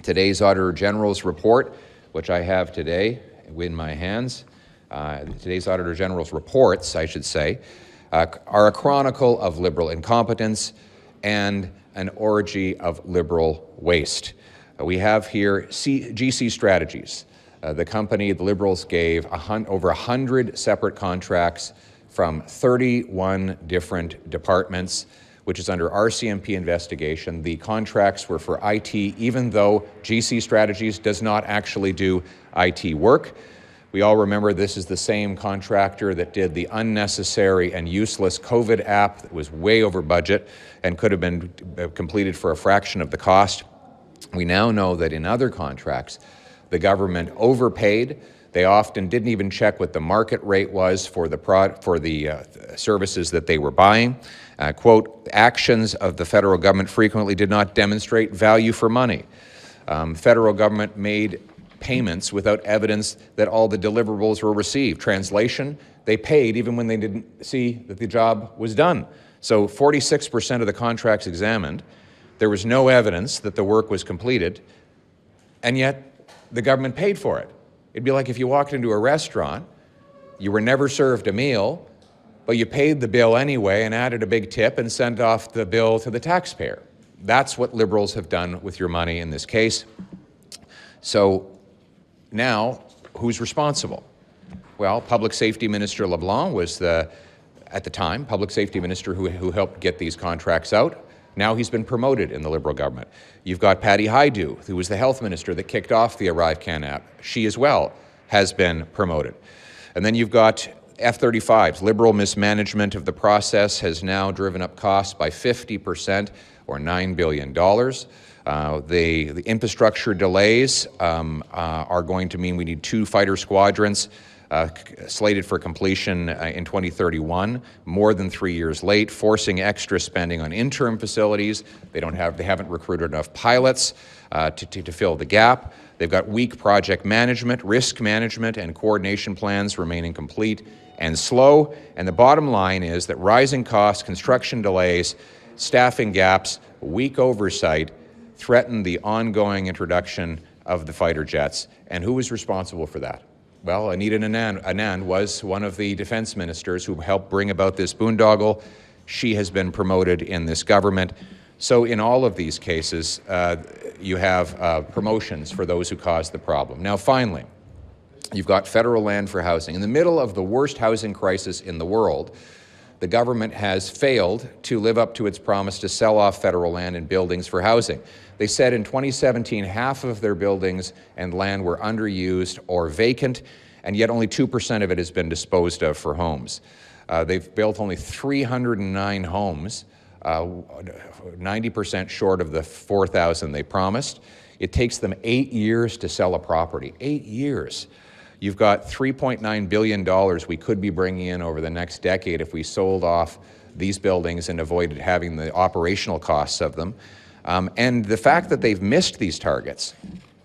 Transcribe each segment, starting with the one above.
Today's Auditor General's report, which I have today in my hands, today's Auditor General's reports, I should say, are a chronicle of Liberal incompetence and an orgy of Liberal waste. We have here GC Strategies. The company the Liberals gave over 100 separate contracts from 31 different departments, which is under RCMP investigation. The contracts were for IT, even though GC Strategies does not actually do IT work. We all remember this is the same contractor that did the unnecessary and useless COVID app that was way over budget and could have been completed for a fraction of the cost. We now know that in other contracts, the government overpaid. They often didn't even check what the market rate was for the services that they were buying. Quote, actions of the federal government frequently did not demonstrate value for money. Federal government made payments without evidence that all the deliverables were received. Translation, they paid even when they didn't see that the job was done. So 46% of the contracts examined, there was no evidence that the work was completed, and yet the government paid for it. It'd be like if you walked into a restaurant, you were never served a meal, but you paid the bill anyway and added a big tip and sent off the bill to the taxpayer. That's what Liberals have done with your money in this case. So now, who's responsible? Well, Public Safety Minister LeBlanc was at the time, Public Safety Minister who helped get these contracts out. Now he's been promoted in the Liberal government. You've got Patty Hajdu, who was the Health Minister that kicked off the ArriveCan app. She as well has been promoted. And then you've got F-35s. Liberal mismanagement of the process has now driven up costs by 50% or $9 billion. The infrastructure delays are going to mean we need 2 fighter squadrons slated for completion in 2031, more than 3 years late, forcing extra spending on interim facilities. They haven't recruited enough pilots to fill the gap. They've got weak project management, risk management, and coordination plans remain incomplete and slow. And the bottom line is that rising costs, construction delays, staffing gaps, weak oversight threaten the ongoing introduction of the fighter jets. And who was responsible for that? Well, Anita Anand was one of the defense ministers who helped bring about this boondoggle. She has been promoted in this government. So in all of these cases, you have promotions for those who caused the problem. Now, finally, you've got federal land for housing. In the middle of the worst housing crisis in the world, the government has failed to live up to its promise to sell off federal land and buildings for housing. They said in 2017, half of their buildings and land were underused or vacant, and yet only 2% of it has been disposed of for homes. They've built only 309 homes, 90% short of the 4,000 they promised. It takes them 8 years to sell a property, 8 years. You've got $3.9 billion we could be bringing in over the next decade if we sold off these buildings and avoided having the operational costs of them. And the fact that they've missed these targets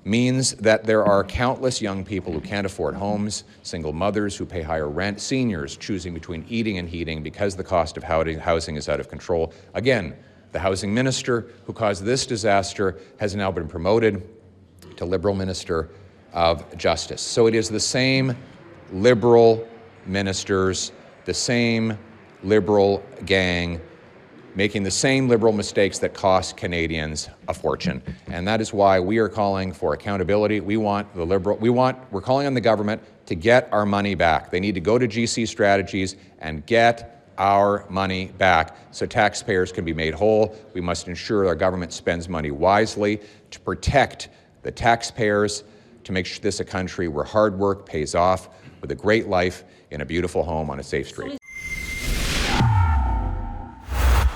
means that there are countless young people who can't afford homes, single mothers who pay higher rent, seniors choosing between eating and heating because the cost of housing is out of control. Again, the housing minister who caused this disaster has now been promoted to Liberal Minister of Justice. So it is the same Liberal ministers, the same Liberal gang, making the same Liberal mistakes that cost Canadians a fortune. And that is why we are calling for accountability. We're calling on the government to get our money back. They need to go to GC Strategies and get our money back so taxpayers can be made whole. We must ensure our government spends money wisely to protect the taxpayers, to make this a country where hard work pays off with a great life in a beautiful home on a safe street.